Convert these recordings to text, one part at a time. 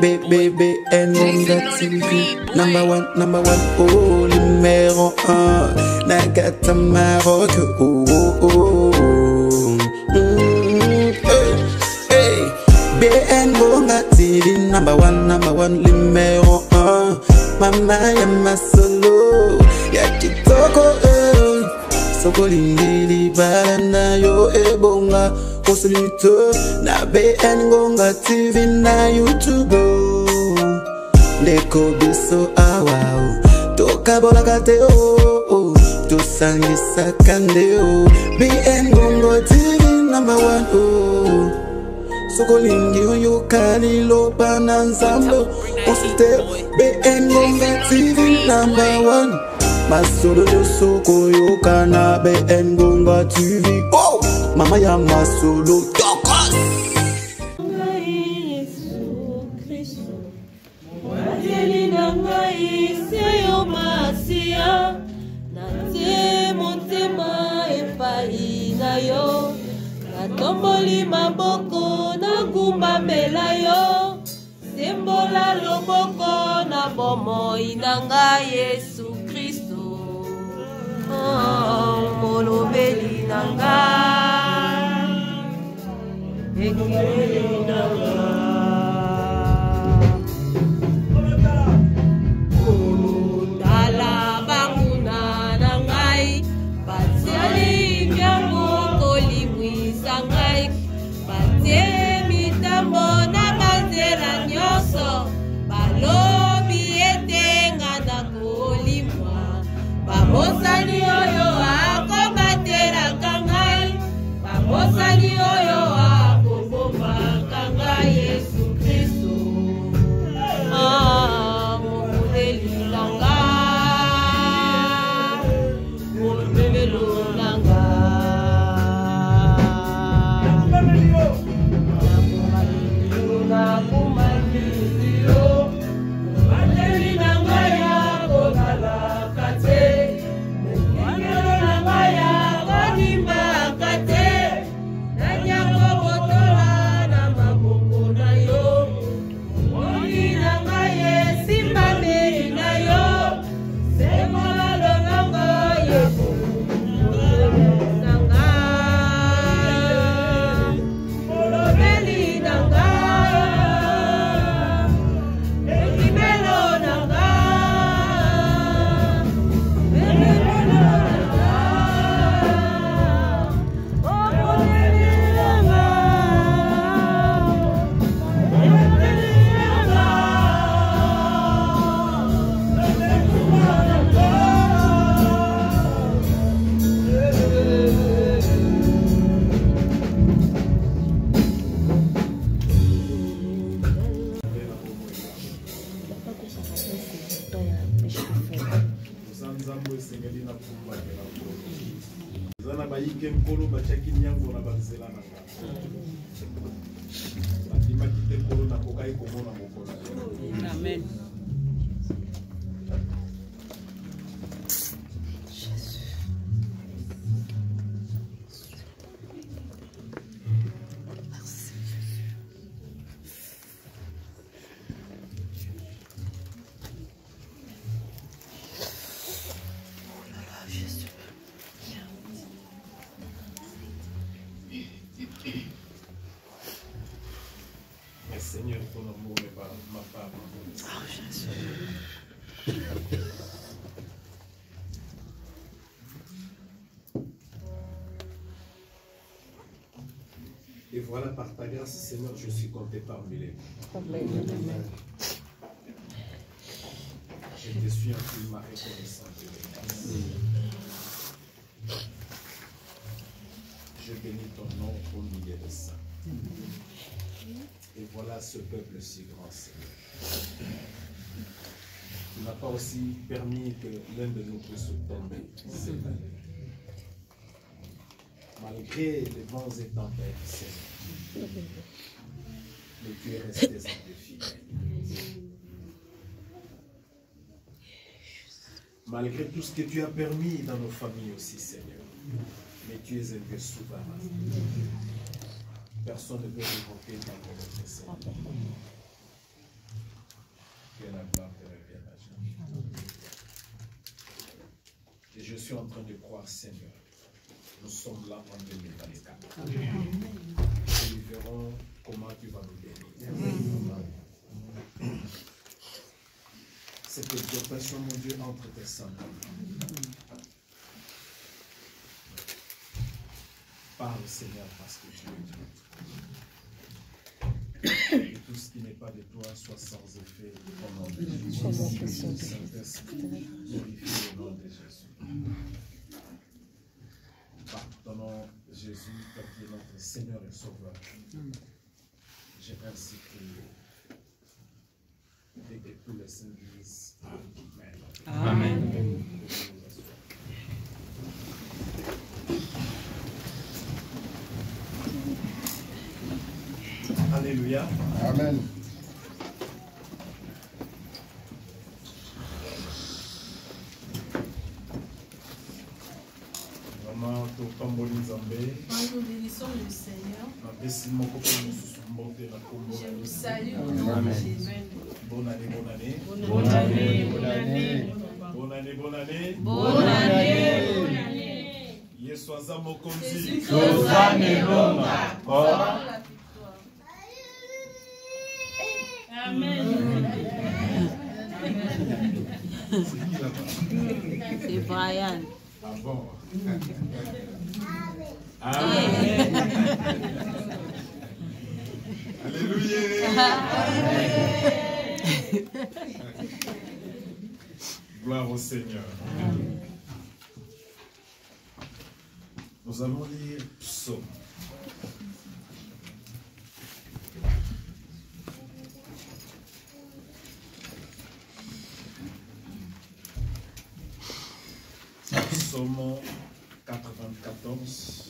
BBN TV. Number one, oh, numéro 1. Nagata Maroc, oh, oh, oh. Hey, BN Gonga TV. Number one, numéro 1. Mama ya masolo, ya kitoko, soko lingili balana yo ebonga. Konsulito na BN Gonga TV na YouTube. Ndeko biso awao toka bola kate oh to sangisa kande oh. BN Gonga TV number 1 oh. Soko lingi yo kali lo bananzambo. Konsulte BN Gonga TV number 1. Masolo yo soko yo kana BN Gonga TV oh. Mama ya masolo tokos. Yesu Kristo mwajeli na ngai seyo masia nate motema epai na yo natomboli maboko na gumbamela yo sembola loboko na bomoi na ngai Yesu Kristo molobeli na ngai Tala banguna na ngai batiali nyango kolimwisa ngai batie mitambo na banzela nyonso balobi ete nga na kolimwa bamosani oyo akobateraka ngai bamosani oyo Yesu Kristo mokudeli nanga mopemelo nanga nakumalio bateli nanga ya kokalaka te mekingelo nanga ya kodimbaka te Amen. Seigneur, ton amour n'est pas ma part. Oh, Jésus. Et voilà, par ta grâce, Seigneur, je suis compté parmi les morts. Je te suis infiniment reconnaissant. Je bénis ton nom au milieu de ça. Et voilà ce peuple si grand, Seigneur. Tu n'as pas aussi permis que l'un de nous puisse tomber, Seigneur. Malgré les vents et tempêtes, Seigneur. Mais tu es resté sans défi. Malgré tout ce que tu as permis dans nos familles aussi, Seigneur. Mais tu es un Dieu souverain. Personne ne peut révoquer ta volonté, Seigneur. Que la gloire te revienne à jamais. Et je suis en train de croire, Seigneur, nous sommes là en 2024. Et nous verrons comment tu vas nous bénir. Cette exhortation, mon Dieu, entre tes saints. Parle, Seigneur, parce que tu es Dieu. Et tout ce qui n'est pas de toi soit sans effet au nom de Jésus. Saint-Esprit, glorifie le nom de Jésus. Pardonnons Jésus, comme qui est notre Seigneur et Sauveur. J'ai ainsi prié. Et que tous les saints disent Amen. Amen. Alléluia. Amen. Vraiment, tout tamboli Nzambe. Nous bénissons le Seigneur. Je vous salue au nom de Jésus. Bonne année, bonne année. Bonne année, bonne année. Bonne année, bonne année. Bonne année, bonne année. Yeswaza Mokonzi. Jésus, Toza Melonga. Amen. C'est qui là-bas? C'est Brian. Ah bon? Amen. Alléluia. Gloire au Seigneur. Nous allons lire Psaume. Psaume 94.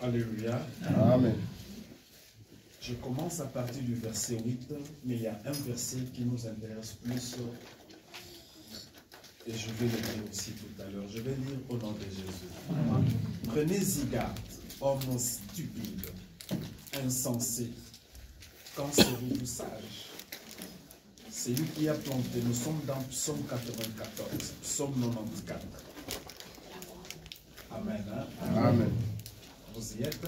Alléluia. Amen. Je commence à partir du verset 8, mais il y a un verset qui nous intéresse plus. Et je vais le lire aussi tout à l'heure. Je vais lire au nom de Jésus. Prenez-y garde, hommes stupides, insensés. Quand serez-vous sages? C'est lui qui a planté. Nous sommes dans Psaume 94, Psaume 94. Amen. Hein? Amen. Vous y êtes?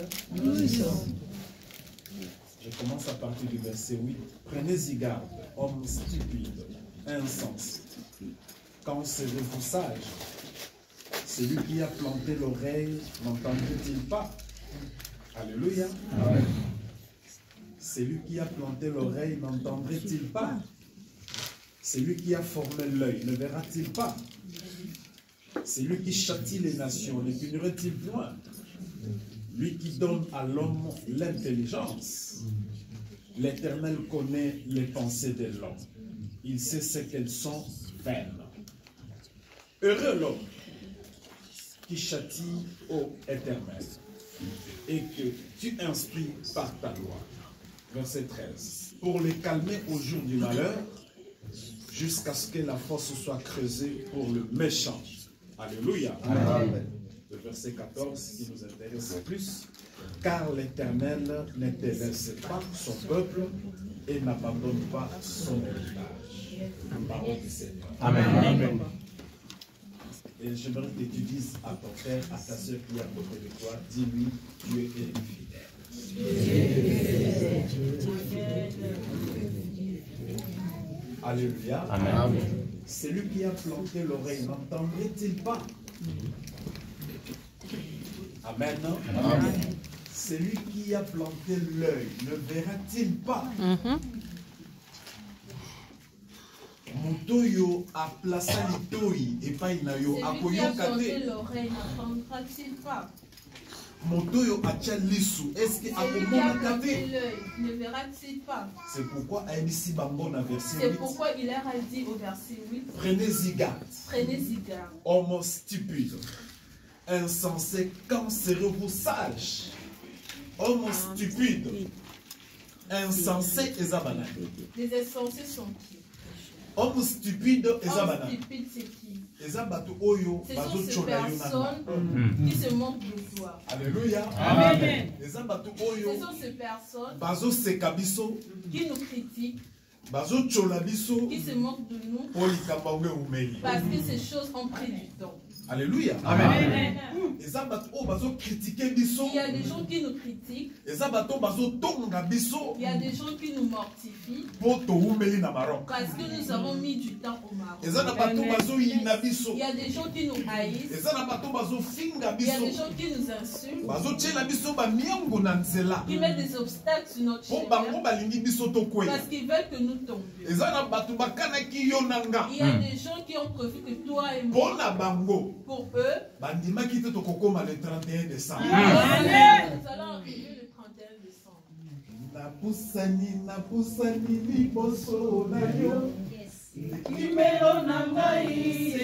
Je commence à partir du verset 8. Prenez-y garde, hommes stupides, insensés. Quand serez-vous sages? Celui qui a planté l'oreille n'entendrait-il pas? Alléluia. Amen. Celui qui a planté l'oreille n'entendrait-il pas? Celui qui a formé l'œil ne verra-t-il pas? Celui qui châtie les nations ne punirait-il point? Lui qui donne à l'homme l'intelligence. L'Éternel connaît les pensées de l'homme. Il sait ce qu'elles sont vaines. Heureux l'homme qui châtie ô Éternel et que tu instruis par ta loi. Verset 13. Pour les calmer au jour du malheur, jusqu'à ce que la fosse soit creusée pour le méchant. Alléluia. Amen. Le verset 14 qui nous intéresse le plus. Car l'Éternel ne délaisse pas son peuple et n'abandonne pas son héritage. Parole du Seigneur. Amen. Amen. Et j'aimerais que tu dises à ton frère, à ta soeur qui est à côté de toi, dis-lui, Dieu est fidèle. Alléluia. Amen. Celui qui a planté l'oreille n'entendrait-il pas? Amen. Amen. Celui qui a planté l'œil ne verra-t-il pas? Motoyo a placé l'itoi et pas inayo. Celui qui a planté l'oreille n'entendra-t-il pas? Motoyo a tchalisou. Est-ce qu'il a Celui qui a comment planté l'œil ne verra-t-il pas? C'est pourquoi elle dit si bambon a verset 8. C'est pourquoi il leur a dit au verset 8. Prenez-y garde. Prenez-y garde. Homme stupide, insensé, quand serez-vous sage? Homme stupide, insensé eza banani. Les insensés sont qui? Homme stupide eza Homme banani. stupide, c'est qui? Eza bato oyo Ce sont bazo ces chola yo personnes nanga. qui se moquent de toi. Alléluia. Amen. Eza bato Ce oyo sont ces personnes bazo seka biso, qui nous critiquent, bazo chola biso qui se moquent de nous po likambo yango eumeli. parce que ces choses ont pris du temps. Alléluia. Amen. Eza bato oyo bazo critiquer biso. Il y a des gens qui nous critiquent, Eza bato bazo tonga biso il y a des gens qui nous mortifient po toumeli na Maroc. parce que nous avons mis du temps au Maroc. Eza na bato bazo yina biso. Il y a des gens qui nous haïssent, Eza na bato bazo finga il y a des biso. gens qui nous insultent, Bazo tshela biso ba miango na nzela. qui mettent des obstacles sur notre Po bango chemin balingi biso tokweya. parce qu'ils veulent que nous tombions. Eza na bato bakanaki yo nanga. Il y a des gens qui ont prévu que toi et moi, Po na bango pour eux, bandimaki te tokokoma le 31 décembre. nous allons arriver le 31 décembre. Napusani liboso na yo. Kimelo na ngai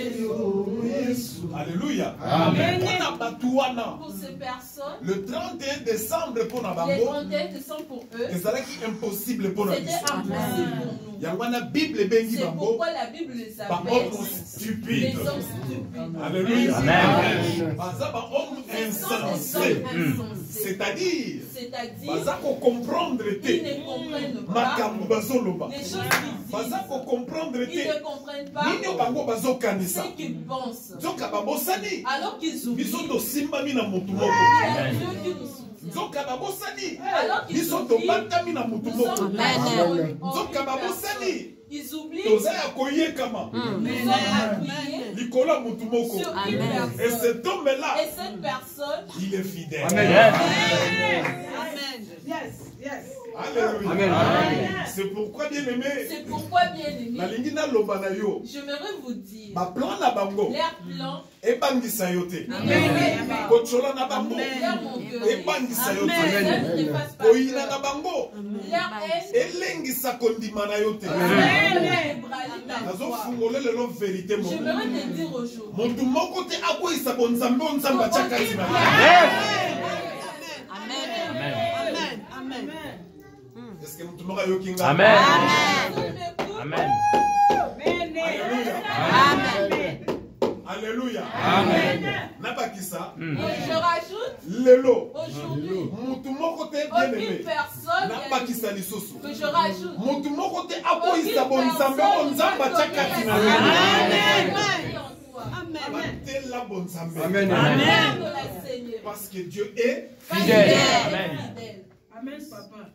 Yesu. Alléluia. Amen. Pona bato wana Pour ces personnes, le 31 décembre pona les bango 31 décembre pour eux, ezalaki impossible pona c'était biso. impossible pour nous. Yango wana Bible ebengi C'est bango pourquoi la Bible les ba appelle homme les stupide. hommes stupides. Alléluia. Amen. Baza ba homme Ce sont des insensé. hommes insensés. C'est-à-dire C'est-à-dire, baza ko comprendre ils te ne comprennent pas makambo bazoloba. les choses qu'ils Baza ko disent. comprendre Ils te ne comprennent pas nini bango bazokanisa. ce qu'ils pensent. Nzoka babosani Alors qu'ils oublient, biso tosimbami na motu moko. il y a Dieu qui nous soutient. Nzoka babosani Alors qu'ils biso oublient, tobatami na motu nous moko. sommes Nzoka babosani ils oublient, toza ya koyekama nous sommes appuyés likolo ya motu moko. sur une Et personne. cet homme-là, Et cette personne, il est fidèle. Alléluia. Amen. C'est pourquoi, bien aimé, c'est pourquoi, bien aimé, nalingi naloba na yo j'aimerais vous dire, ba plan na bango leur plan ebangisa yo te. ne m'effraie pas. Kotshola na bango Leur mon cœur, ebangisa yo leur te. ne te fasse pas Koyina na peur. bango Leur haine, elengisa kondima na yo te. ébranle ta foi. nazofungola lelo vérité moko. J'aimerais te dire aujourd'hui, Motu moko te akweyisa bonzambe o nzambe atya kati na ye. Est-ce que motu moko ayoki nga? Amen. Amen. Alléluia. Amen. Nabakisa Je rajoute, lelo aujourd'hui, motu moko te bien aucune aimé personne nabakisa lisusu que je rajoute, motu moko te akoyisa bonzambe o nzambe atya kati na ye. Batela bonzambe. Amen. Amen. De la Seigneur. Parce que Dieu est, Fidèle. Amen. Amen, papa.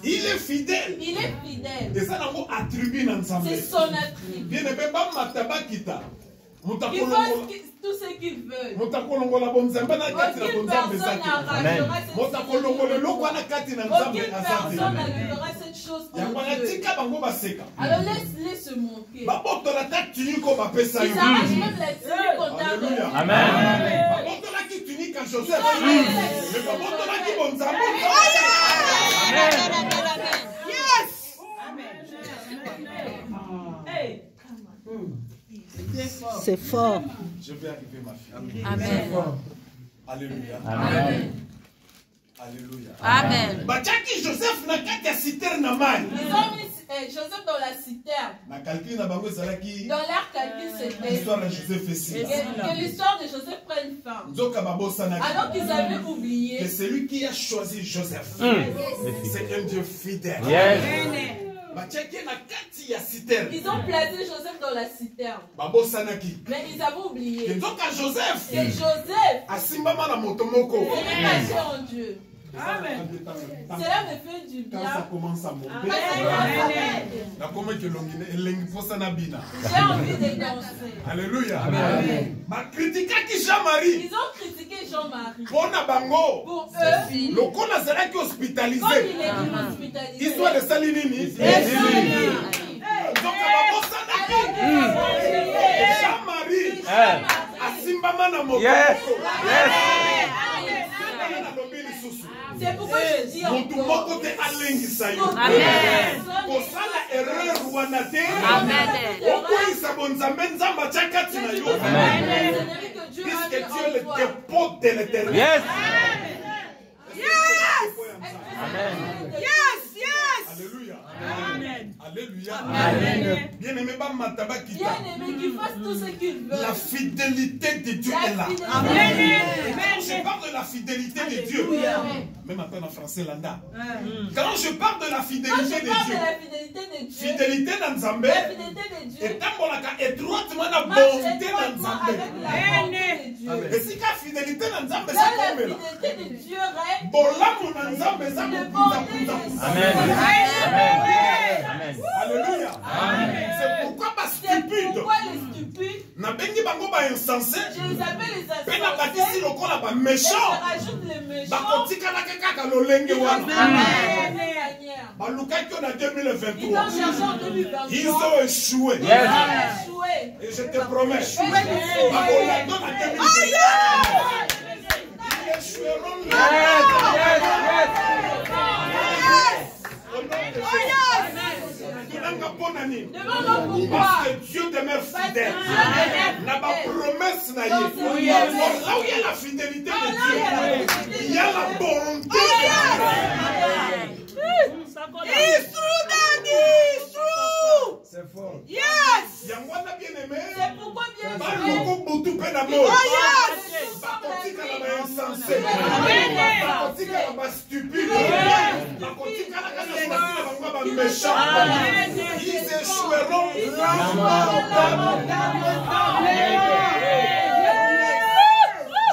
il est fidèle. Il est fidèle. Et ça nango attribue na nzambe. C'est son attribut. Bien aimé bamata bakita. Ils Mutakolongola font tout ce qu'ils veulent. mutakolongola bonzambe na kati na Aucune bonzambe personne zaki. n'arrangera cette Mutakolongola situation. eloko wana kati na nzambe Aucune personne azate. n'arrivera cette chose Yango en wana Dieu. tika bango baseka. Alors laisse-les se moquer. Babotola ta tuniko bapesa Ils yo. s'arrachent même la tenue qu'on t'a Alléluia. donnée. Amen. Babotolaki tunique à Joseph. Ils Mais ont babotolaki bonzambe. Hey. C'est fort. Je vais arriver, ma fille. Amen. Alléluia. Amen. Alléluia. Amen. Batiaki Joseph na kati ya citerne na mai. Ils ont mis Joseph dans la citerne. Na calcul na bango ezalaki Dans leur calcul, c'était l'histoire de Joseph ici. que l'histoire de Joseph prenne fin. Nzoka babosanaki. Alors qu'ils avaient oublié, Que celui qui a choisi Joseph, c'est un Dieu fidèle. Yes. Batiaki na kati ya citerne. ils ont placé Joseph dans la citerne. Babosanaki. Mais ils avaient oublié Que nzoka Joseph que Joseph asimbama na moto moko. s'était caché en Dieu. Amen. Cela me fait du Quand ça bien. commence à monter, Quand ça commence à monter, na koma ke elengi posa na bina. j'ai envie de danser. Alléluia. Ma critikaki Jean-Marie. Ils ont critiqué Jean-Marie. Pona bango. Pour eux, Lokola azalaki comme hospitalisé. il est hospitalisé, Histoire de sali nini? Donc babosanaki. Jean-Marie asimbama na moto. Yes. Yes. Nalobi lisusu. c'est pourquoi je dis Motu moko encore. te alengisa yo. Amen. Kosala erreur wana te. Amen. Okoyisa bonzambe nzambe atya kati na yo. Puisque Dieu est le dépôt de l'éternel. Yes. Yes! Amen. Yes! Alléluia. Amen. Bien-aimé, Bien-aimé, qu'il fasse tout ce qu'il veut. la fidélité de Dieu est là. Quand je parle de la fidélité de Dieu, même attends en français, Landa. Quand je parle de la fidélité de Dieu, fidélité dans Nzambe, et tant qu'on a étroitement la bonté dans Nzambe. Et si la fidélité dans Nzambe, c'est comme là. Bolamu dans Nzambe, ça me Amen. Alléluia. C'est pourquoi pas stupide. Pourquoi les stupides? Na bengi bango ba insensé. Je les appelle les insensés. Pena batisi lokola ba Et je méchant. rajoute les méchants. Bakotika na kaka lolenge wana. Balukaki na Ils 2023. ont cherché en 2023. Ils ont échoué. Ils ont échoué. Et je te promets. Yes. Bakolando na 2023. Ils échoueront là. Demande-moi Parce pourquoi. que Dieu demeure fidèle. N'a pas promesse na Dans ye. ses Là promesses. où il y a la fidélité de Dieu, il y a la bonté de Dieu. C'est fort. Yangwana bien-aimé. C'est pourquoi bien Baloko butu pe na mort. Bakotika na ba insensé. Bakotika na ba stupide. Bakotika na ba méchant. Ils échoueront.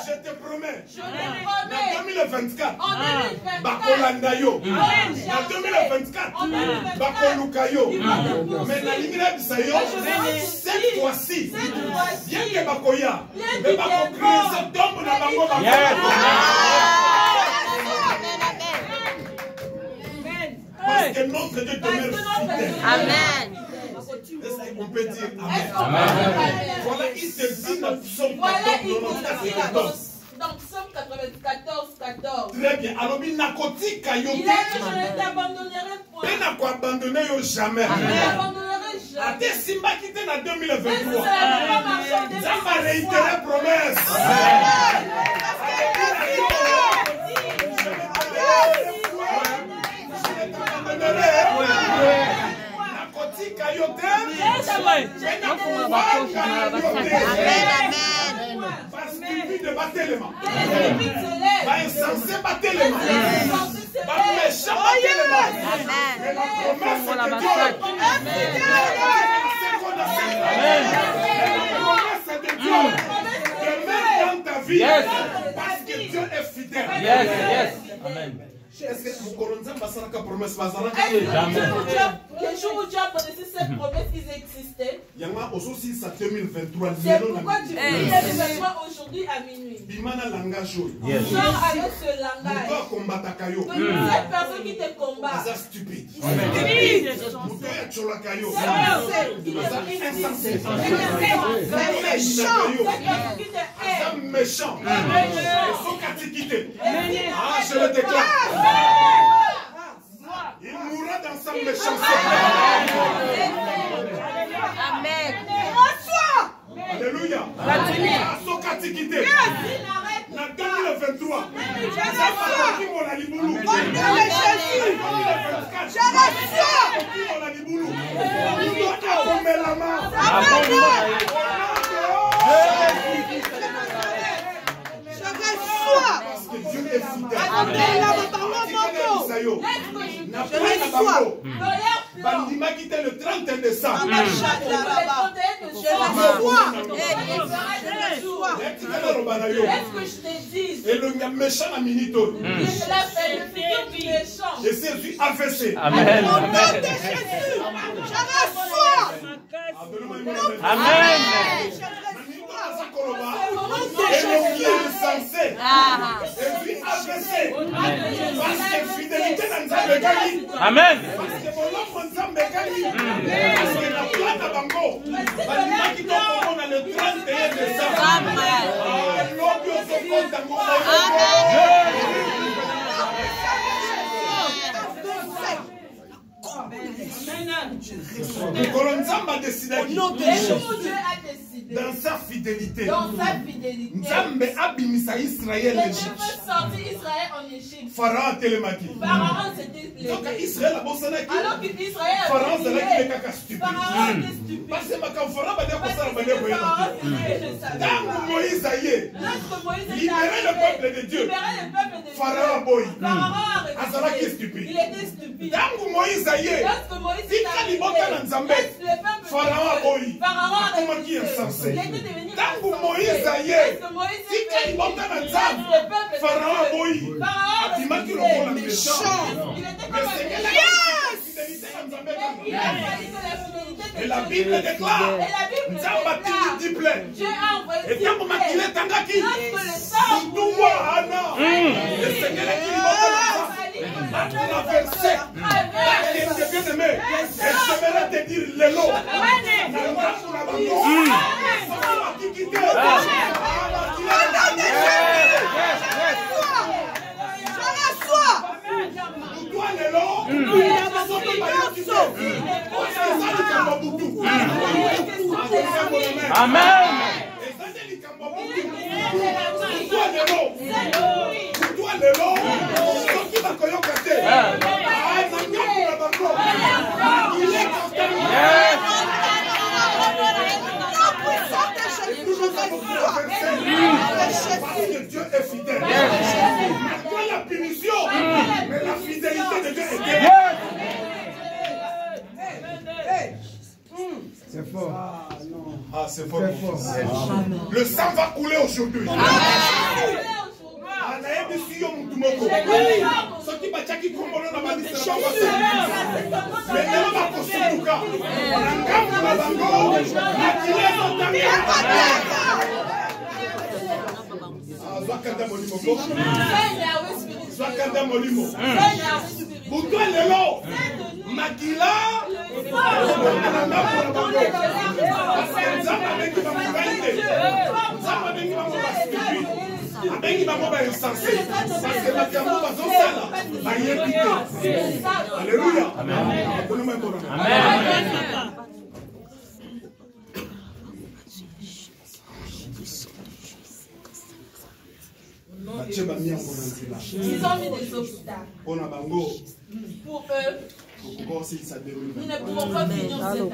Je te promets. En 2024. Bakolanda yo. En 2024. Bakoluka yo. Mais la ligne de cette fois-ci, bien que Bakoya, mais Bakokrise tombe dans Bango. Parce que notre Dieu demeure fidèle. Amen. Est-ce qu'on peut dire Amen? Voilà, il te dit dans Psaume 14. Dans Psaume 94, 14. Très bien. Alors, il n'a qu'au dit Il a dit, je ne t'abandonnerai point. il n'a qu'à abandonner jamais. Je ne t'abandonnerai A jamais. te Simba quitté en Même si 2023. ça n'a pas marché en 2023. Ça va réitérer promesse. Parce que Dieu est fidèle. Yes. Amen. Est-ce que vous connaissez ma promesse? Les jours où tu as prononcé cette promesse, ils existaient. Yama aussi ça 2023. C'est pourquoi tu lis les vêtements aujourd'hui à minuit. Bimana langage. Sors avec ce langage. Pourquoi combattre Kayo? Cette personne qui te combat. C'est stupide. Stupide. Moutoya Cholakayo. C'est insensé. méchant. Cette personne qui te C'est hait. méchant. Faut qu'à ah, je le déclare. Il mourra dans sa méchanceté. Amen. Alléluia. Faut qu'à t'équiter. En 2023. Parce que Dieu est fidèle. Bandima quitté le 31 décembre. Est-ce que je te dis? Et le méchant a minito. Je suis AVC. Amen. Amen. Et le bien insensé. Et puis AVC. Parce que fidélité dans Nzambe Kali. Amen. Parce que mon Nzambe Kali. Parce que la plate à Bango. Bandima qui tombe dans le 31 décembre. L'obio se compte dans mon Kolonzamba a décidé dans sa fidélité. Nzambe abimisa Israël Dieu veut sortir Israël en d'Égypte. Pharaon telemaki. Pharaon c'était les. Donc Israël a bossé avec. Alors qu'Israël a Pharaon c'est là qui est caca stupide. Pharaon était stupide. Parce que quand Pharaon va dire que ça va Parce venir que pour Pharaon c'était je savais Dans pas. Moïse aïe. Lorsque Moïse est Libérer le arrivé, peuple de Dieu. libérer le peuple de Dieu. Pharaon boy. Pharaon a Azala qui est refusé. stupide. Il était stupide. Dans Moïse aïe. Lorsque Moïse est Tika arrivé, libota na Nzambe. laisse le peuple de Pharaon Dieu. boy. Pharaon a Comment qui est refusé. insensé. Il était devenu Dans insensé. Moïse aïe. Lorsque Moïse est Tika venu, libota na laisse Nzambe. le peuple de Pharaon Dieu. boy. Pharaon a Atimaki refusé. lokola méchant. Il était Mais comme un c'est méchant. fidélité na Nzambe. Il a fallu que la fidélité de Et la Dieu. Bible déclare. Et la Bible Nzamba déclare. tindi diple. Dieu a envoyé Et tant que makile tangaki. lorsque le sang Mutuwa ana. Le Seigneur qui libota na Nzambe. A traversé. Et c'est bien aimé. Et je vais te dire l'élo. Amen. Parce que Dieu est fidèle. Malgré la punition, mais la fidélité de Dieu est telle. C'est fort. Ah, c'est fort. Le sang va couler aujourd'hui. soki batiaki kombolo na baliste na bango lelo bakosutuka na ngambo na bango makili ezotanga zwakanda molimo zwakanda molimo butu lelo makila na ngambo na bango nzambe abengi bango baite nzambe abengi bango basibi abengi bango bainsense parce makambo bazosala bayebi te. Alléluia. Ils ont mis des obstacles. Pour eux, nous ne pouvons pas finir cette année.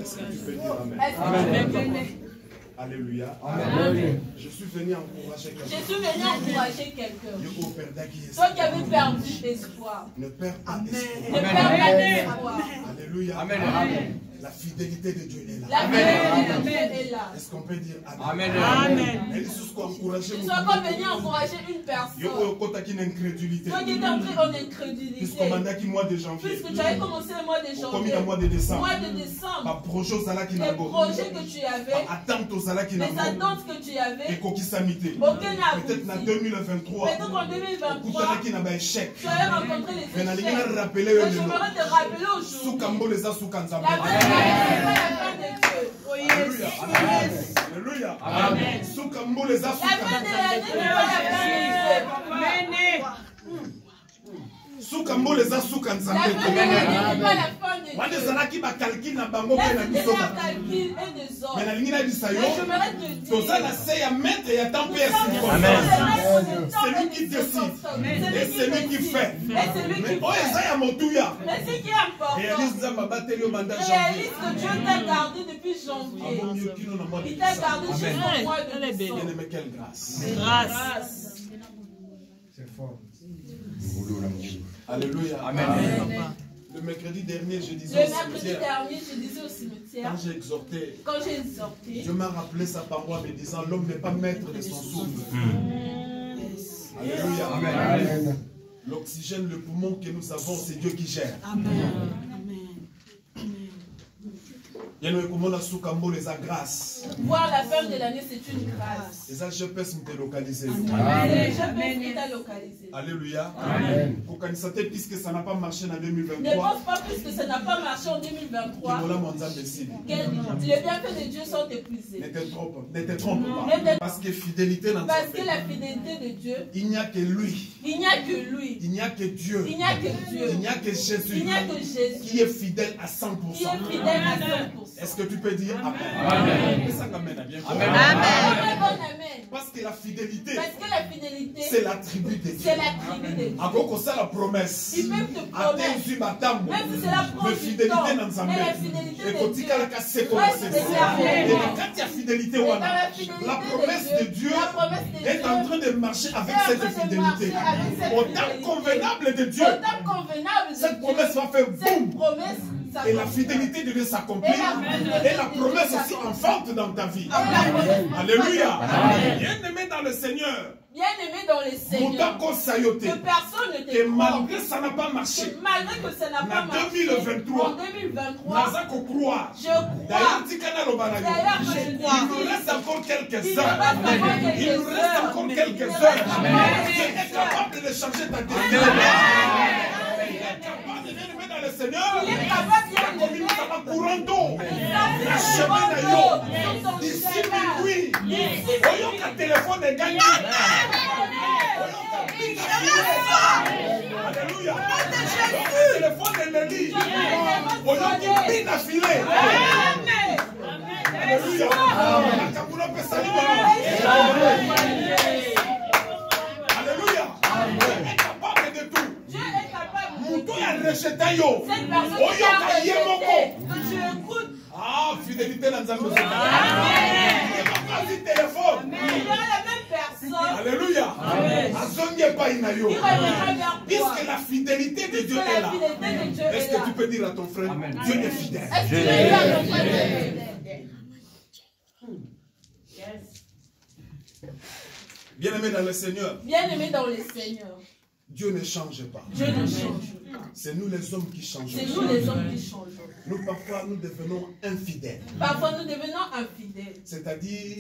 Est-ce que tu peux dire Amen? Alléluia. Amen. Je suis venu encourager quelqu'un. Je suis venu encourager quelqu'un. Toi qui avais perdu espoir. Ne perds pas espoir. Ne perds pas espoir. Alléluia. Amen. La fidélité de Dieu est là. La fidélité de Dieu est là. Est-ce qu'on peut dire Amen? Amen. Tu sois comme venu encourager une personne. Toi qui étais entré en incrédulité. Puisque tu avais commencé le mois de janvier. Mois de décembre. Les projets que tu avais. Les attentes que tu avais. Aucun n'a abouti. Peut-être en 2023. Tu avais rencontré les échecs. Et je voudrais te rappeler aujourd'hui. Alléluia. Amen. La fin de l'année n'est pas la fin de Dieu. Sukambo les asuka nzambe. La fin de l'année n'est pas la fin de Dieu. Wana zalaki ba calcul na bango Là, pe na biso. calcul et des hommes. Mais na lingi na bisayo. Mais je voudrais te dire. Toza na se ya maître ya tempère. C'est lui qui décide. Et c'est lui qui fait. Mais oh eza ya motuya. Mais ce qui est important. Réalise nzamba bateli au mandat Réalise janvier. que Dieu t'a gardé depuis janvier. Il t'a gardé jusqu'au mois de décembre. Mais quelle grâce. Grâce. C'est fort. Alléluia. Amen. Le mercredi dernier, je disais au cimetière. Quand j'ai exhorté, Dieu m'a rappelé sa parole me disant l'homme n'est pas maître de son souffle. Alléluia. Amen. L'oxygène, le poumon que nous avons, c'est Dieu qui gère. Amen. Grâce. Voir la fin de l'année, c'est une grâce. Et ça, je peux me localiser. Alléluia. Amen. Puisque ça n'a pas marché en 2023. Ne pense pas puisque ça n'a pas marché en 2023. Les bienfaits de Dieu sont épuisés. Ne te trompe pas. Parce que fidélité dans Parce que la fidélité de Dieu, il n'y a que lui. Il n'y a que lui. Il n'y a que Dieu. Il n'y a que Dieu. Il n'y a que Jésus. Il n'y a que Jésus. Qui est fidèle à 100%. Qui est fidèle à 100%. Est-ce que tu peux dire Amen? Amen. Et ça m'amène à bien Amen. Amen. Parce que la fidélité, fidélité, c'est l'attribut de Dieu. c'est l'attribut de Dieu. Ako ça la promesse. Ils peuvent te promettre, même si c'est la promesse, fidélité dans mais la fidélité de Dieu et quand il y a fidélité, la promesse de Dieu est en train de marcher avec cette fidélité. Au temps convenable de Dieu, cette promesse va faire boum. Et la fidélité de Dieu s'accomplit. Et la promesse aussi enfante dans ta vie. Alléluia. Bien-aimé dans le Seigneur. Bien-aimé dans le Seigneur, que personne ne te et malgré que ça n'a pas marché, malgré que ça n'a pas marché, en 2023, je crois, il nous reste encore quelques heures. Il nous reste encore quelques heures. Dieu est capable de changer ta destinée. Il est capable de bien-aimé dans le Seigneur. il est capable de bien Ça va courant d'eau. La chemin d'ailleurs. D'ici minuit. Voyons qu'un téléphone est gagné. Alléluia. Le téléphone est le lit. Voyons qu'il pine à filer. Alléluia. La Kaboula peut saluer. Alléluia. Dieu est capable de tout. Dieu est capable de Moutou a rejeté yo. cette personne Oyo qui a kaye rejeté, moko. que tu écoutes. Ah, fidélité dans un téléphone. Mais il y a la même personne. Alléluia. Azonye pas inayo. qui reviendra vers toi. Puisque la fidélité de Dieu Puisque est la là. fidélité de Dieu Est-ce est là. que tu peux dire à ton frère, Dieu est fidèle? Est-ce que tu peux dire à ton frère Dieu est fidèle? Bien-aimé dans le Seigneur, Bien-aimé dans le Seigneur, Dieu ne change pas. Dieu ne change pas. C'est nous les hommes qui changeons. C'est nous les hommes qui changeons. Nous, parfois, nous devenons infidèles. Parfois, nous devenons infidèles. C'est-à-dire,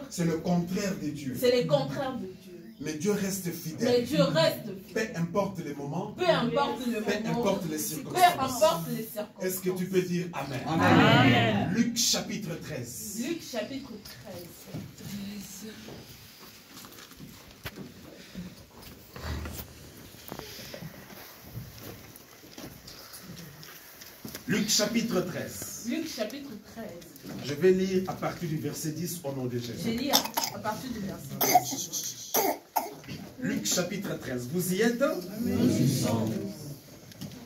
c'est le contraire de Dieu. C'est le contraire de Dieu. Mais Dieu reste Mais fidèle. Dieu reste Peu fidèle. importe les moments, Peu importe le peu moment, importe les peu circonstances. importe les circonstances. Est-ce que tu peux dire Amen? Amen. Luc chapitre 13. Luc chapitre 13. Luc chapitre 13. Luc chapitre 13. Je vais lire à partir du verset 10 au nom de Jésus. J'ai lu à partir du verset 10. Luc chapitre 13. Vous y êtes?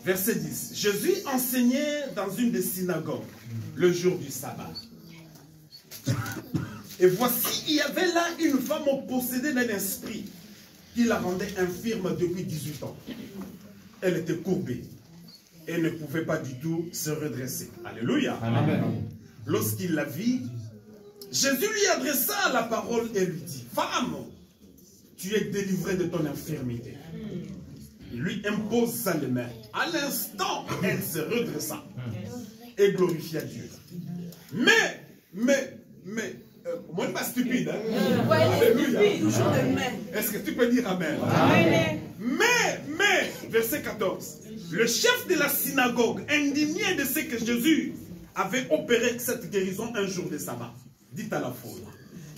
Verset 10. Jésus enseignait dans une des synagogues le jour du sabbat. Et voici, il y avait là une femme possédée d'un esprit qui la rendait infirme depuis 18 ans. Elle était courbée et ne pouvait pas du tout se redresser. Alléluia. Amen. Lorsqu'il la vit, Jésus lui adressa la parole et lui dit, « Femme, tu es délivrée de ton infirmité. » Il lui imposa les mains. À l'instant, elle se redressa et glorifia Dieu. Moi, je suis pas stupide. Hein? Alléluia. Est-ce que tu peux dire Amen? Amen. Mais, verset 14. Le chef de la synagogue, indigné de ce que Jésus avait opéré cette guérison un jour de sabbat, dit à la foule,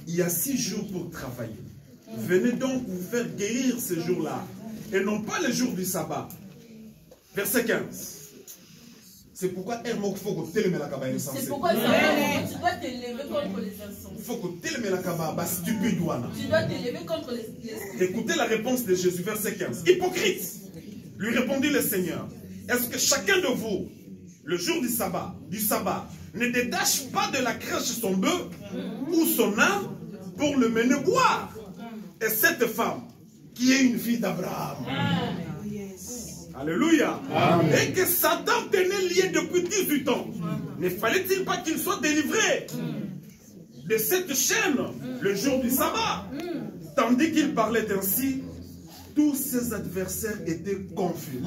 il y a 6 jours pour travailler. Venez donc vous faire guérir ce jour-là, et non pas le jour du sabbat. Verset 15. C'est pourquoi il faut que tu C'est pourquoi tu dois te lever contre les insensés. Il faut que tu stupide. Tu dois te lever contre les... Écoutez la réponse de Jésus, verset 15. Hypocrite, lui répondit le Seigneur, est-ce que chacun de vous, le jour du sabbat, ne détache pas de la crèche son bœuf ou son âne pour le mener boire? Et cette femme, qui est une fille d'Abraham, alléluia, et que Satan tenait lié depuis 18 ans, ne fallait-il pas qu'il soit délivré de cette chaîne le jour du sabbat? Tandis qu'il parlait ainsi, tous ses adversaires étaient confus.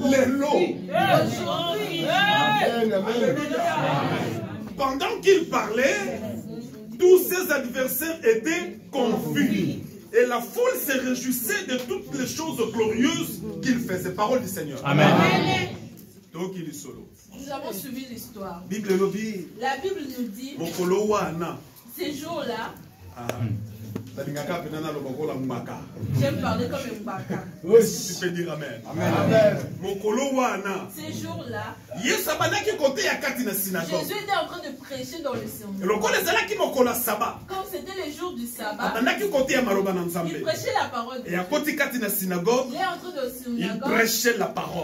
Pendant qu'il parlait, tous ses adversaires étaient confus. Et la foule se réjouissait de toutes les choses glorieuses qu'il faisait. Parole du Seigneur. Amen. Donc il est solo. Nous avons suivi l'histoire. Bible lobby. La Bible nous dit, ces jours-là, J'aime parler comme un Mbaka. Tu peux dire Amen. Ces jours-là, Jésus était en train de prêcher dans le sermon. Comme c'était les jours du sabbat, il prêchait la parole de Dieu. Il est entré dans la synagogue.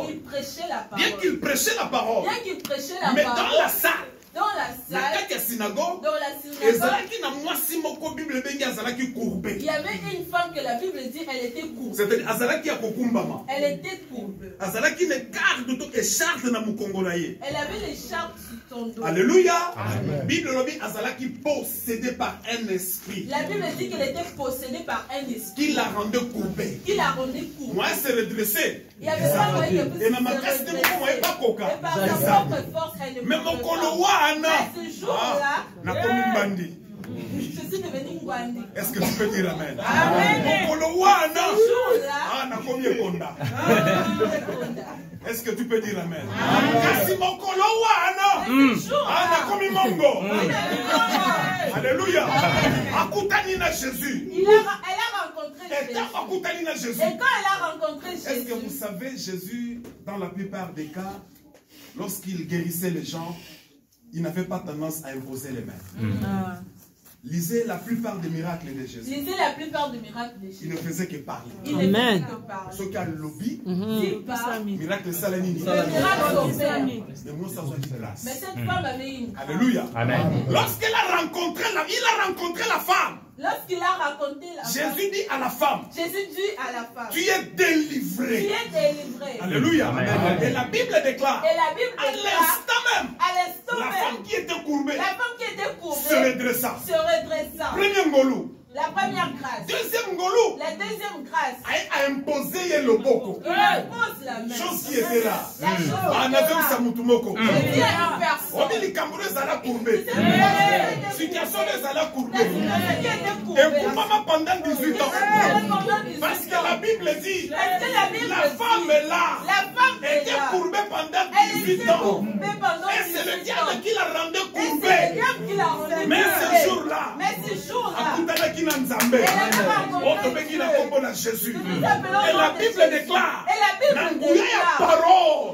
Il prêchait la parole. Bien qu'il prêchait la parole, mais dans la salle, dans la synagogue, il y avait une femme que la Bible dit elle était courbe. c'est-à-dire Elle était courbe. elle avait l'écharpe sur son dos. Alléluia. Bible dit possédée par un esprit. La Bible dit qu'elle était possédée par un esprit. Qui la rendait courbée. Qui la rendait courbe. Moi, elle s'est redressée. Il y avait pas moyen de et ma casse de mon et pas coca. Et par sa propre force, elle ne mais mon colowana. Ce jour-là, je suis devenu Ngwandi. Est-ce que tu peux dire Amen? Amen. Mon colowana. Ce jour-là, est-ce que tu peux dire Amen? Kasi mon colowana. Alléluia. Akoutanina Jésus. Elle a rencontré Jésus. Et quand elle a rencontré Jésus, est-ce que vous savez, Jésus, dans la plupart des cas, lorsqu'il guérissait les gens, il n'avait pas tendance à imposer les mains. Lisez la plupart des miracles de Jésus. Lisez la plupart des miracles de Jésus. Il ne faisait que parler. Il ne faisait que parler. Ce qui a le lobby, miracle salamini. Mais cette femme avait une grâce. Alléluia. Lorsqu'il a rencontré la femme. Lorsqu'il a raconté la femme, Jésus dit à la femme, tu es délivré. Alléluia. Et la Bible déclare, à l'instant même, la femme qui était courbée se redressa. Premier ngolou. La première grâce. Deuxième ngolou. La deuxième grâce. A imposé le boko. Il impose la main. Chose qui était là. La chose situation des ala courbée. Et pour maman pendant 18 ans. Parce que la Bible dit, la femme est là. était courbée pendant 18 ans. Et c'est le diable qui la rendait courbée. Mais ce jour-là, Jésus. Et la Bible déclare, parole.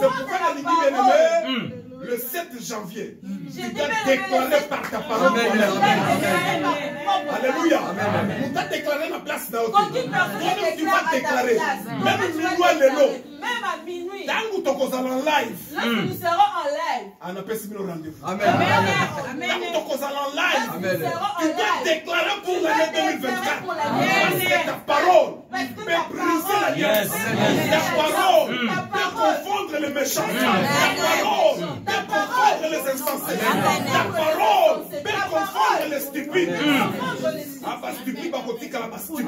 C'est pourquoi la Bible le 7 janvier, tu dois déclarer par ta parole. Alléluia. Tu dois déclarer la place d'Aoté. Toi-même, tu vas déclarer. Même même à minuit. Tant que tu es en live. Lorsque nous serons en live. On a passé le rendez-vous. Amen. Tant que tu es en live. Tu dois déclarer pour l'année 2024. Parce que ta parole peut briser la guerre. Ta parole peut confondre les méchants. Ta parole peut confondre les insensés. Ta parole peut confondre les stupides. Ah, pas stupide, pas cotique à la stupide.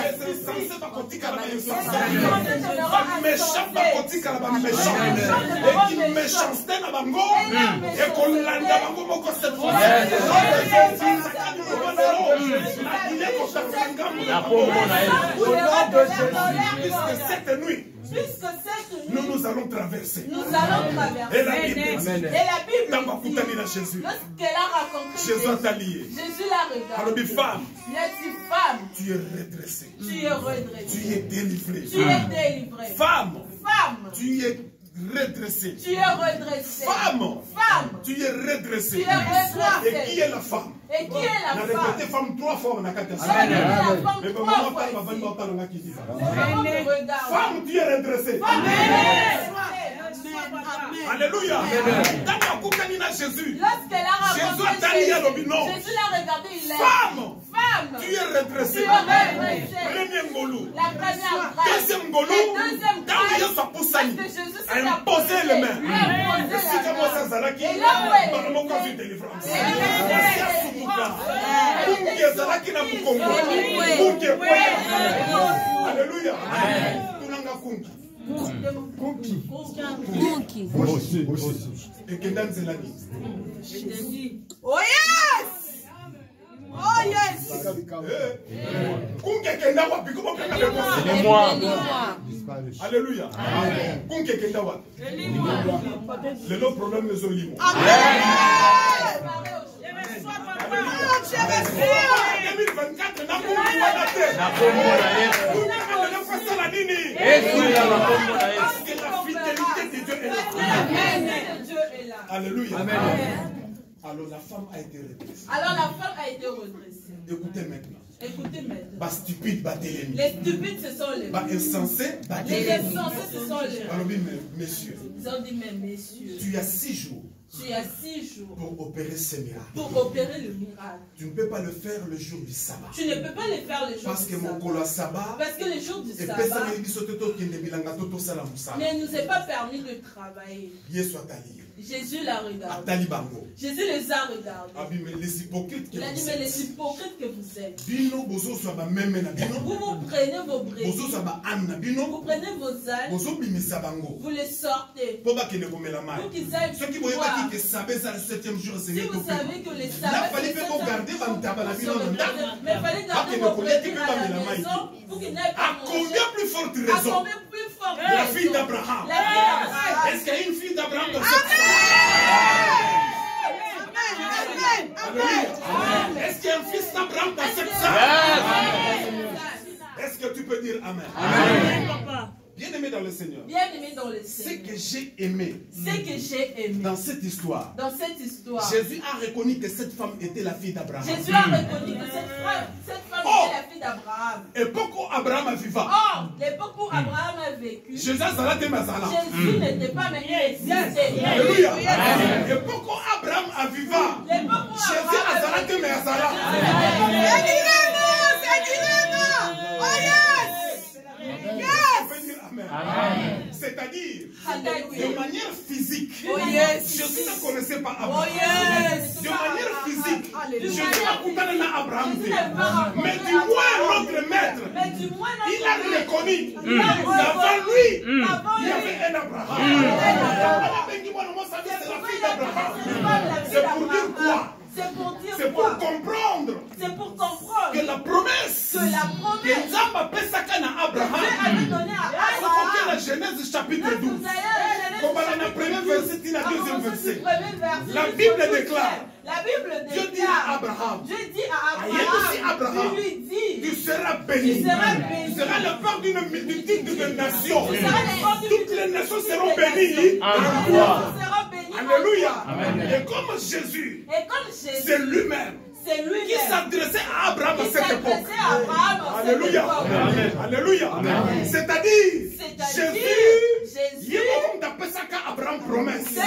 Les insensés, pas cotique à la insensé. Méchant, pas cotique à la méchant. Et qui méchanceté na bango. Et qu'on landa bango moko cette fois. Cette nuit, nous allons traverser. Et la Bible, Jésus. Lorsqu'elle a rencontré Jésus t'a lié. Jésus l'a regardé. Femme, tu es redressée. Tu es redressée. Tu es délivrée. Tu es délivrée. Femme, tu es redressée. Tu es redressée. Femme, tu es redressée. Tu es redressée. Et qui est la femme? Et qui est la femme? On a répété femme 3 fois, on a 4 fois. Mais femme, tu es redressée. Alléluia. Jésus. Lorsqu'elle a rencontré Jésus l'a regardé, il l'a dit. Femme, tu es redressée. Premier ngolou. La première grâce. Deuxième ngolou. Quand Jésus a imposé les mains. Alléluia. Oh yes! Oh yes! C'est moi. Alléluia. Le problème de Zolimo. Alléluia. Alors la femme a été redressée. Écoutez maintenant. Stupide, les stupides, ce sont les insensés, les insensés, ce sont les alors, messieurs, ils ont dit, mais messieurs, tu as 6 jours. Tu as 6 jours pour opérer ce miracle. Pour opérer le miracle. Tu ne peux pas le faire le jour du sabbat. Tu ne peux pas le faire le jour parce du que sabbat. Parce que le jour du sabbat ne nous est pas permis de travailler. Jésus l'a regardé. Jésus les a regardés. Les hypocrites que il a dit, mais les hypocrites que vous êtes. Vous prenez vos brebis. Vous prenez vos ânes. Vous les sortez. Pour qu'ils aillent. Si vous savez que les sabbats, mais il fallait garder vos brebis à la maison pour qu'ils n'aillent pas manger. À combien plus forte raison? La fille d'Abraham. Est-ce qu'il y a une fille d'Abraham dans cette salle? Est-ce qu'il y a un fils d'Abraham dans cette salle? Est-ce que tu peux dire Amen? Amen, papa. Bien-aimé dans le Seigneur. Bien-aimé dans le Ce Seigneur. que j'ai aimé. Dans cette histoire. Jésus a reconnu que cette femme était la fille d'Abraham. Jésus a reconnu que cette femme était la fille d'Abraham. Époque où Abraham a vécu. L'époque où Abraham a vécu. Jésus n'était pas, mais il existait. Alléluia. Époque où Abraham a vécu. Jésus a zalaté mais azala. C'est-à-dire, de manière physique, Jésus ne connaissait pas Abraham. De manière physique, Jésus a coupé Abraham. Mais du moins, notre maître, il a reconnu qu'avant lui, il y avait un Abraham. C'est pour dire quoi? C'est pour comprendre que la promesse que Nzamba Pesakana Abraham, c'est la Genèse chapitre 12. Comme dans le premier verset, il a le deuxième verset. La Bible déclare, Dieu dit à Abraham, tu lui seras béni. Tu seras le père d'une multitude de nations. Toutes les nations seront bénies en toi. Alléluia. Et comme Jésus, c'est lui-même qui s'adressait à Abraham à cette époque. Alléluia. Alléluia. C'est-à-dire, Jésus, il est comme d'après ça qu'Abraham promesse. Il sera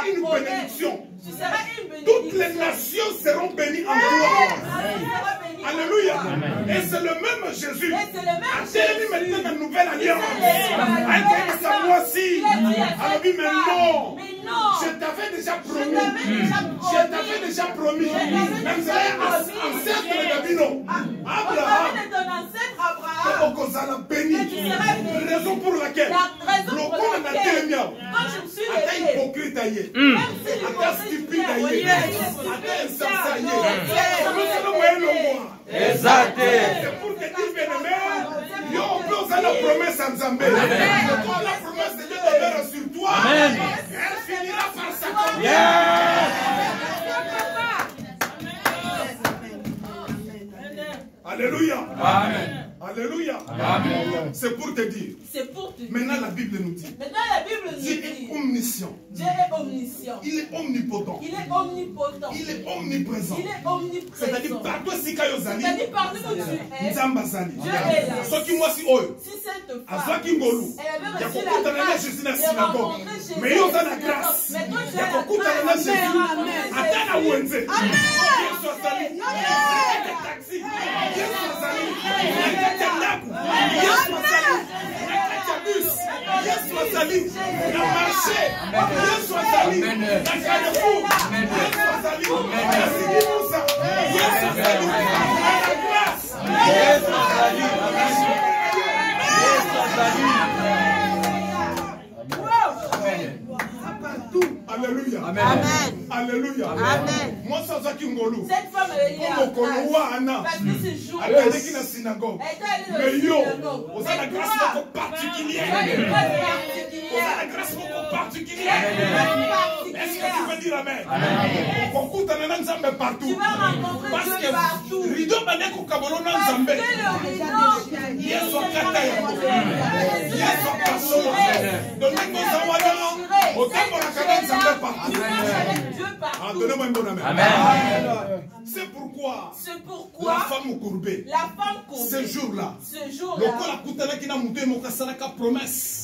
une bénédiction. Toutes les nations seront bénies en toi. Alléluia. Et c'est le même Jésus. A dit maintenant la nouvelle alliance. Avec sa moi-ci. Alors dit, mais non. Je t'avais déjà promis. Je t'avais déjà promis. Même si ancêtre de Davino. Abraham. Béni. Raison pour laquelle. Le corps n'a pas été mis. Ata hypocrite aye. Ata stupide aye. Ata insensé aye. Exact. C'est pour te dire, bien-aimé, on peut oser la promesse en Zambé. Quand la promesse de Dieu demeure sur toi, elle finira par s'accomplir. Alléluia. Amen. Alléluia. Amen. C'est pour te dire. Maintenant la Bible nous dit. Dieu est omniscient. Il est omnipotent. Il est omniprésent. C'est-à-dire partout si Kayozali. Nzamba Zali. Ce qui moi si oyo. Azwaki ngolu. Ya kokuta na Jésus na synagogue. Mais yo za na grâce. Ya kokuta na Jésus. Ata na wenze. Yesu azali. Taxi. Yesu azali. Yesu azali na marché, Yesu azali na Carrefour, Yesu azali na Sigimusa, Yesu azali na la classe, Yesu azali Alléluia. Amen. Alléluia. Amen. Moi, ça, ça qui ngolou. Cette femme, elle est là. Parce que c'est jour. Elle est allée dans la synagogue. Mais yo, on a la grâce beaucoup particulière. On a la grâce beaucoup particulière. Est-ce que tu veux dire amen? Beaucoup de gens sont partout. Tu vas rencontrer Dieu partout. Rideau baneko kabolo na Nzambe. Yesu akata ya mo. Yesu akasola. Domingo zawada. Otembo na kana Nzambe partout. Donnez-moi un bon amen. C'est pourquoi la femme courbée, ce jour-là,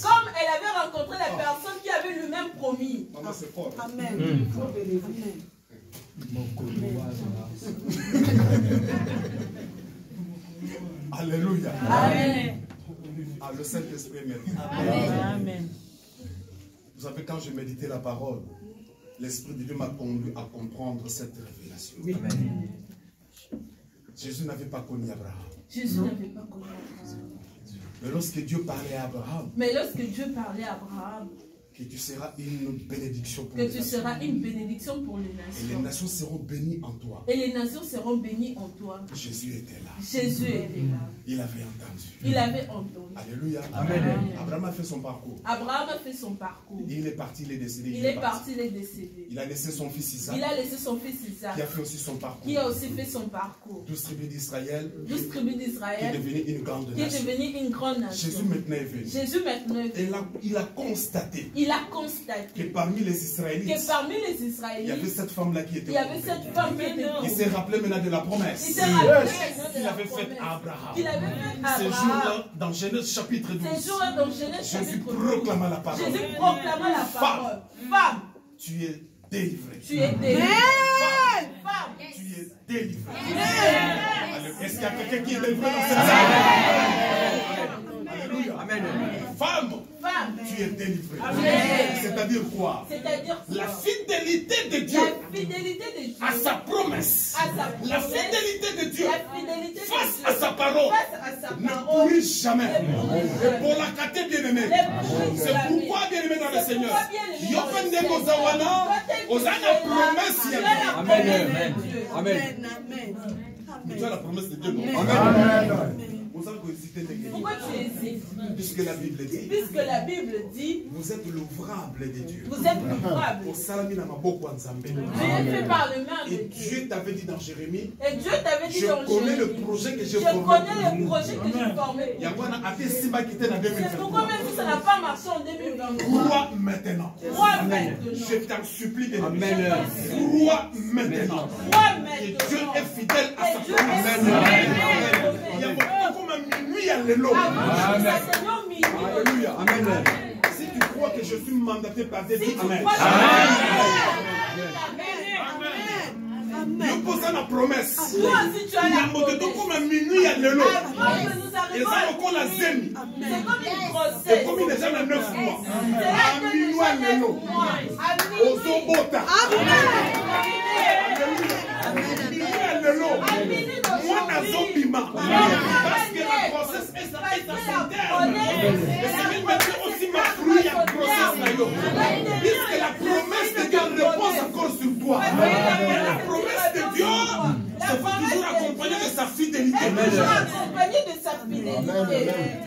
comme elle avait rencontré la personne qui avait lui-même promis. C'est fort. Amen. Alléluia. Amen. Ah, le Saint-Esprit est merveilleux. Amen. Vous savez, quand je méditais la parole, l'Esprit de Dieu m'a conduit à comprendre cette révélation. Amen. Jésus n'avait pas connu Abraham. Jésus n'avait pas connu Abraham. Mais lorsque Dieu parlait à Abraham, que tu seras une bénédiction pour les nations. Pour les nations. Et les nations seront bénies en toi. Jésus était là. Il avait entendu. Alléluia. Amen. Abraham a fait son parcours. Il est parti, il est décédé. Il a laissé son fils Isaac. Qui a fait aussi son parcours. 12 tribus d'Israël. Qui est devenu une grande nation. Jésus maintenant est venu. Et là, il a constaté. Que parmi les Israélites, il y avait cette femme-là qui était il s'est rappelé maintenant de la promesse qu'il avait faite à Abraham. Ce jour-là, dans Genèse chapitre 12, Jésus proclama la parole. Femme, tu es délivrée. Femme, tu es délivrée. Est-ce qu'il y a quelqu'un qui est délivré dans cette salle? Alléluia. Amen. Femme, tu es délivré. C'est-à-dire quoi? La fidélité de Dieu à sa promesse. La fidélité de Dieu face à sa parole ne pourrit jamais. Et pour la caté bien-aimé, c'est pourquoi bien-aimé dans le Seigneur, Yopende Gozawana, Osana promesse. Amen. Amen. Tu as la promesse de Dieu, non? Amen. Pourquoi tu hésites? Puisque la Bible dit, vous êtes l'ouvrable de Dieu. Vous êtes l'ouvrable. Dieu est fait par le main de Dieu. Et Dieu t'avait dit dans Jérémie, je connais le projet que j'ai formé. C'est pourquoi même si ça n'a pas marché en 2023. Crois maintenant. Je t'en supplie de crois maintenant. Et Dieu est fidèle à sa promesse. Il y a beaucoup comme minuit à l'élo. Alléluia. Amen. Si tu crois que je suis mandaté par Dieu, amen. Dieu pose la promesse. Il y a beaucoup comme minuit à l'élo. Et ça, on la zemi. C'est comme il est déjà dans 9 mois. À minuit à l'élo. Au Zobota. Moi, Nazobima. Parce que la grossesse est sa terme. Et c'est même aussi ma fruit à grossesse. Puisque la promesse de Dieu repose encore sur toi. Et la promesse de Dieu, ça faut toujours accompagner de sa fidélité.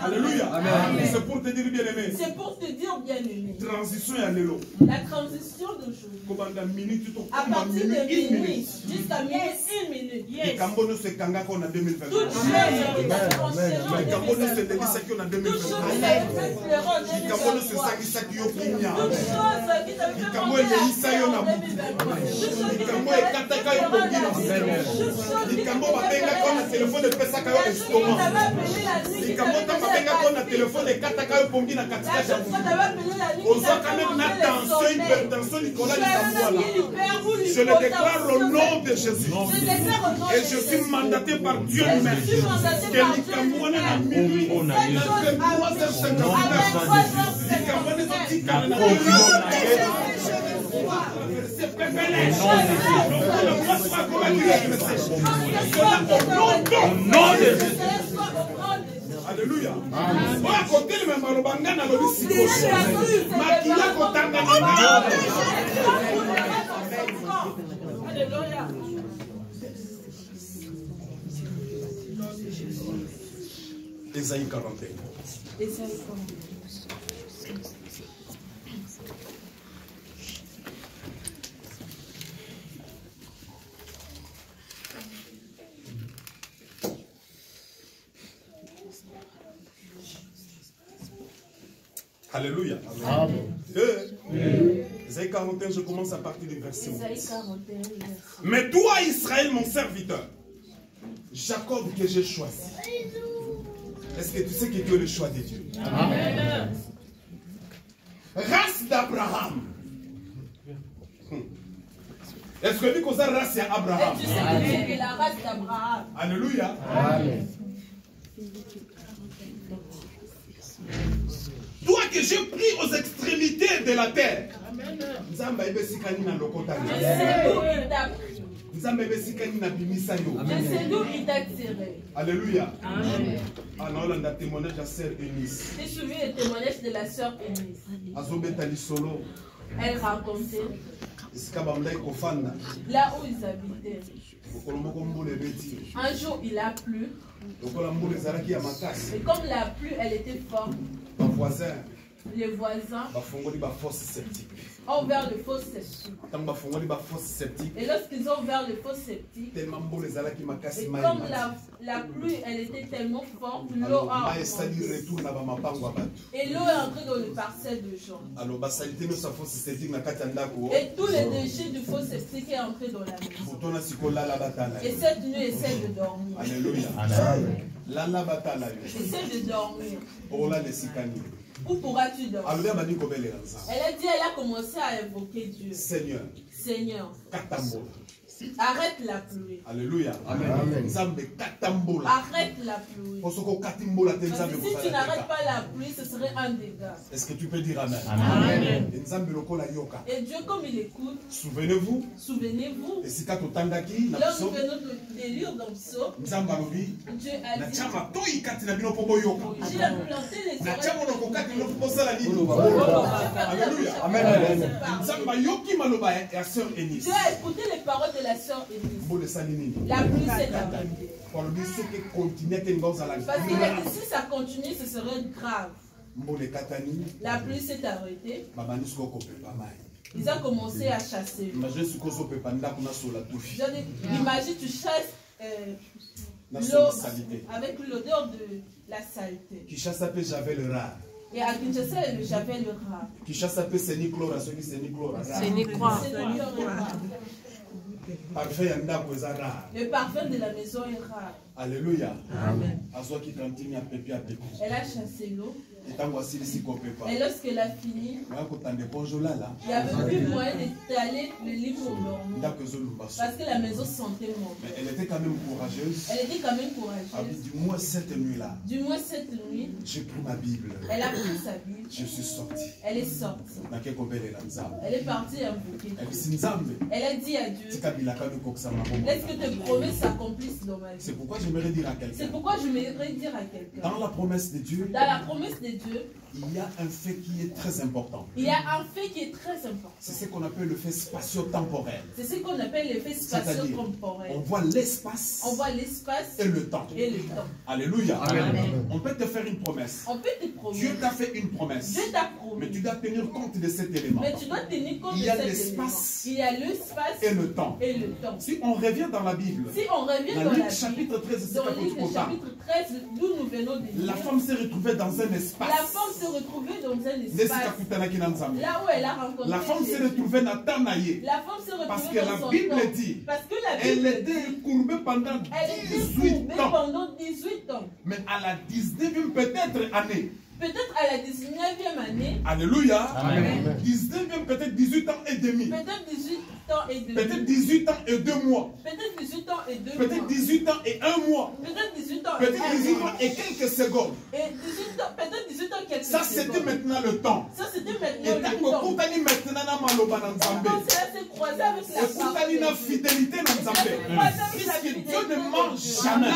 Alléluia. C'est pour te dire bien aimé. Transition et allélo. La transition d'aujourd'hui. À partir de minuit jusqu'à minuit, 1 minute. Et Cambono se kanga qu'on a 2023. Toutes choses qui Et Cambono se délisa qu'on a 2023. Et Cambono se sagisa qui au Kenya. Et Cambono le isa yo na buku. Et Cambono kataka yo kongina. Et Cambono babenga qu'on a téléphone de pesa kayo estomac. Et Cambono babenga qu'on a téléphone de kataka yo kongina katika jabu. On voit quand même la tension, hypertension, Nicolas Lissamboula. Je le déclare au nom de Jésus. Et je suis mandaté par Dieu même. Que Nikamouane a minuit, on a 23h59. Alléluia. À côté de même balobangana le bisiko. Makia kotanga na. Alléluia. Ésaïe 41. Alléluia. Amen. Ésaïe 41, je commence à partir du verset 11. Mais toi, Israël, mon serviteur, Jacob que j'ai choisi. Est-ce que tu sais que Dieu est le choix de Dieu? Amen. Race d'Abraham. Est-ce que tu connais la race d'Abraham? Tu sais que c'est la race d'Abraham. Alléluia. Amen. Toi que j'ai pris aux extrémités de la terre. Amen. Je sais d'où il t'a tiré. Alléluia. Amen. Ah non, on a témoignage de la sœur Eunice. Tu te souviens du témoignage de la sœur Eunice? Elle racontait là où ils habitaient. Un jour, il a plu. Et comme la pluie, elle était forte, les voisins ont ouvert le fosse septique. Et lorsqu'ils ont ouvert le fosse septique, et comme la pluie, elle était tellement forte, l'eau a augmenté. Et l'eau est entrée dans les parcelles de gens. Et tous les déchets du fosse septique est entré dans la maison. Et cette nuit, essaie de dormir. Alléluia. Essaie de dormir. Où pourras-tu dormir? Elle a dit, elle a commencé à invoquer Dieu. Seigneur, arrête la pluie. Alléluia. Amen. Arrête la pluie. Parce que si tu n'arrêtes pas la pluie, ce serait un dégât. Est-ce que tu peux dire Amen? Amen. Et Dieu, comme il écoute, souvenez-vous, et lorsque nous venons de lire dans le psaume, Dieu a dit, j'ai planté les Alléluia. Amen. Dieu a écouté les paroles de la sœur Église. La pluie s'est arrêtée. Parce que si ça continue, ce serait grave. La pluie s'est arrêtée. Ils ont commencé à chasser. Imagine, tu chasses l'eau avec l'odeur de la saleté. Et à Kinshasa, le javel le rare. Le parfum de la maison est rare. Alléluia. Amen. Elle a chassé l'eau. Et lorsqu'elle a fini, il n'y avait plus moyen d'étaler le lit pour dormir. Parce que la maison sentait mauvais. Mais elle était quand même courageuse. Du moins cette nuit-là. J'ai pris ma Bible. Elle a pris sa Bible. Je suis sorti. Elle est sortie. Elle est partie invoquer. Elle a dit à Dieu, laisse que tes promesses s'accomplissent dans ma vie. C'est pourquoi j'aimerais dire à quelqu'un. Dans la promesse de Dieu, il y a un fait qui est très important. C'est ce qu'on appelle le fait spatio-temporel. On voit l'espace et le temps. Alléluia. Amen. On peut te faire une promesse. Dieu t'a fait une promesse. Mais tu dois tenir compte de cet élément. Il y a l'espace et le temps. Si on revient dans la Bible, dans Luc chapitre 13, la femme s'est retrouvée dans un espace. Là où elle a rencontré la femme s'est retrouvée dans Tanaïe. Parce que la Bible dit elle était courbée pendant 18 ans. Mais à la 19e peut-être année. Peut-être à la 19e année. Alléluia. Amen. 19e, peut-être 18 ans et demi. Peut-être 18 ans et demi. Peut-être 18 ans et 2 mois. Peut-être 18 ans et 2 mois. Peut-être 18 ans et 1 mois. Peut-être 18 ans peut-être 18 ans et quelques secondes. Et 18 ans, peut-être 18 ans et quelques secondes. Ça, c'était maintenant le temps. Ça, c'était maintenant le temps. Et quand on s'est croisé avec la parole. Et fidélité dans Zambé. Puisque Dieu ne mange jamais.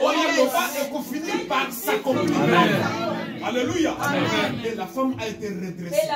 On a le bas et qu'on finit par ça. accompli. Alléluia. Et la femme a été redressée.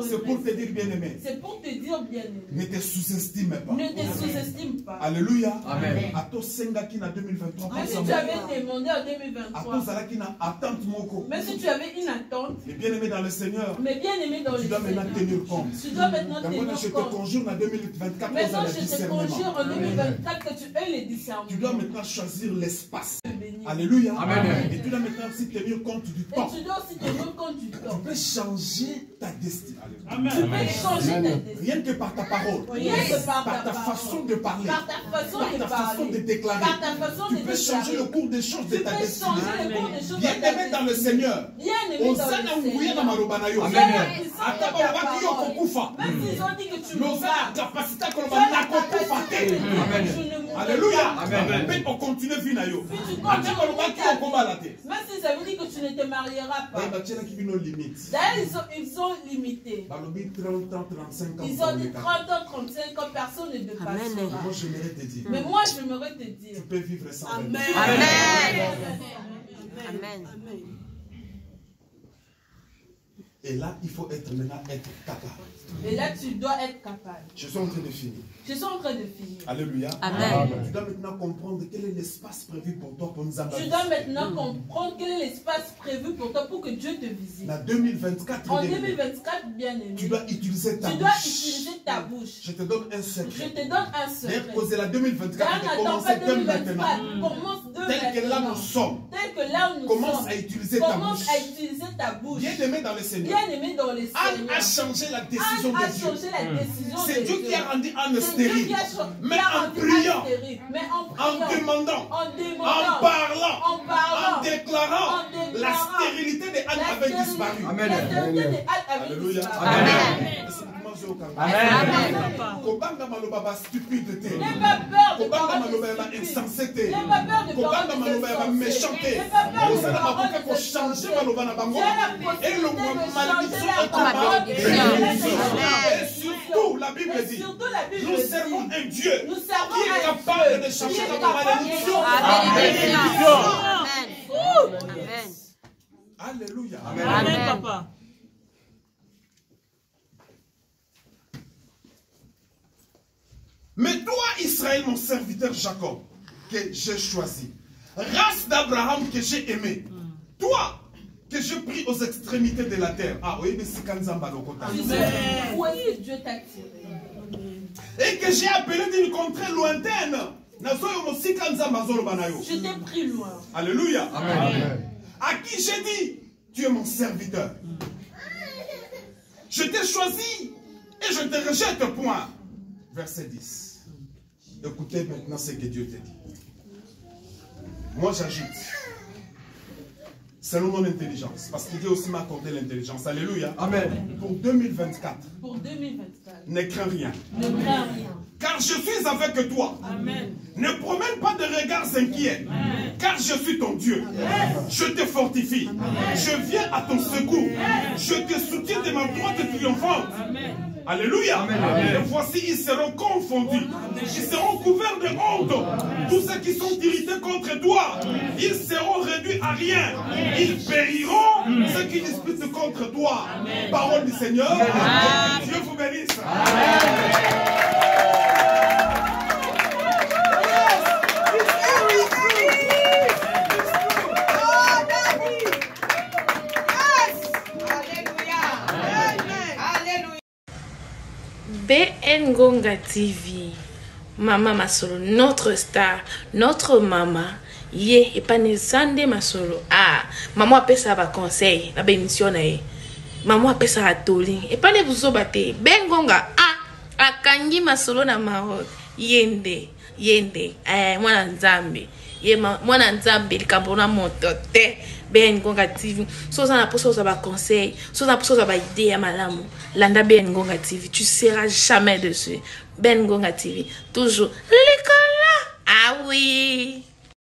C'est pour te dire bien-aimé. C'est pour te dire bien-aimé. Ne te sous-estime pas. Ne te sous-estime pas. Alléluia. Amen. Ato senga ki na 2023. Même si tu avais demandé en 2023. Ato zala ki na attente moko. Même si tu avais une attente. Mais bien-aimé dans le Seigneur. Mais bien-aimé dans le Seigneur. Tu dois maintenant tenir compte. Tu dois maintenant tenir compte. Je te conjure en 2024. Maintenant je te conjure en 2024 que tu aies les discernements. Tu dois maintenant choisir l'espace. Alléluia. Amen. Et tu dois maintenant aussi tenir compte du temps. Et tu dois aussi tenir compte du temps. Tu peux changer ta destinée. Amen. Tu peux changer ta destinée. Rien que par ta parole. Rien que par ta façon de parler. Par ta façon de déclarer. Par ta façon de déclarer. Tu peux changer le cours des choses de ta destinée. Bien-aimé dans le Seigneur. Bien-aimé dans le Seigneur. Même s'ils ont dit que tu mourras. Alléluia. Mais on continue vina yo. Même si ça veut dire que tu ne te marieras pas. D'ailleurs, ils sont limités. Ils ont dit 30 ans, 35 ans, personne ne dépasse. Moi, j'aimerais te dire. Mais moi, j'aimerais te dire. Tu peux vivre sans. Amen. Amen. Et là, il faut être capable. Et là, tu dois être capable. Je suis en train de finir. Je suis en train de finir. Alléluia. Amen. Tu dois maintenant comprendre quel est l'espace prévu pour toi pour nous amener. Tu dois maintenant comprendre quel est l'espace prévu pour toi pour que Dieu te visite. En 2024, en 2024, bien aimé. Tu dois utiliser ta bouche. Tu dois utiliser ta bouche. Je te donne un secret. Je te donne un secret. Poser la 2024. Commence dès maintenant. Commence tel que là nous sommes. Tel que là nous commence à utiliser ta bouche. Commence à utiliser ta bouche. Bien aimé dans le Seigneur. Bien aimé dans le Seigneur. Anne a changé la décision de Dieu. C'est Dieu qui a rendu Anne stérile. Mais en priant, en demandant, en parlant, en déclarant, la stérilité de Anne avait disparu. Amen. Alléluia. Amen. Kobanga maloba stupidité. N'aie pas peur de Kobanga maloba insensété. N'aie pas peur de Kobanga maloba méchanté. Vous allez avoir que changer maloba na bango. Et le malédiction et surtout la Bible dit, nous servons un Dieu qui est capable de changer la malédiction. Amen. Alléluia. Amen, papa. Mais toi, Israël, mon serviteur Jacob, que j'ai choisi, race d'Abraham que j'ai aimé, toi, que j'ai pris aux extrémités de la terre. Ah oui, mais c'est Kanzamba Lokota. Où est-ce que Dieu t'a tiré? Et que j'ai appelé d'une contrée lointaine. Je t'ai pris loin. Alléluia. Amen. À qui j'ai dit, tu es mon serviteur. Je t'ai choisi et je te rejette point. Verset 10. Écoutez maintenant ce que Dieu te dit. Moi j'ajoute. Selon mon intelligence. Parce que Dieu aussi m'a accordé l'intelligence. Alléluia. Amen. Pour 2024. Pour 2024. Ne crains rien. Ne crains rien. Car je suis avec toi. Amen. Ne promène pas de regards inquiets. Amen. Car je suis ton Dieu. Amen. Je te fortifie. Amen. Je viens à ton secours. Amen. Je te soutiens de ma droite triomphante. Amen. Alléluia. Amen. Et voici, ils seront confondus. Ils seront couverts de honte. Tous ceux qui sont irrités contre toi, ils seront réduits à rien. Ils périront, ceux qui disputent contre toi. Parole du Seigneur. Amen. Dieu vous bénisse. Amen. BN Ngonga TV, Maman Masolo, notre star, notre maman, ye et pas Sande Masolo. Ah, maman appelle ça va conseil, la bémission na maman appelle ça atoli. Et pas ne vous obatez, BN Ngonga, ah, akangi Masolo na Maroc, yende, mwana nzambe, mwana nzambe, likabona motote. BN Ngonga TV, so ça n'a pas ça va conseil, so ça n'a pas ça va idée à malamu. Landa BN Ngonga TV, tu seras jamais dessus. BN Ngonga TV, toujours l'école là. Ah oui.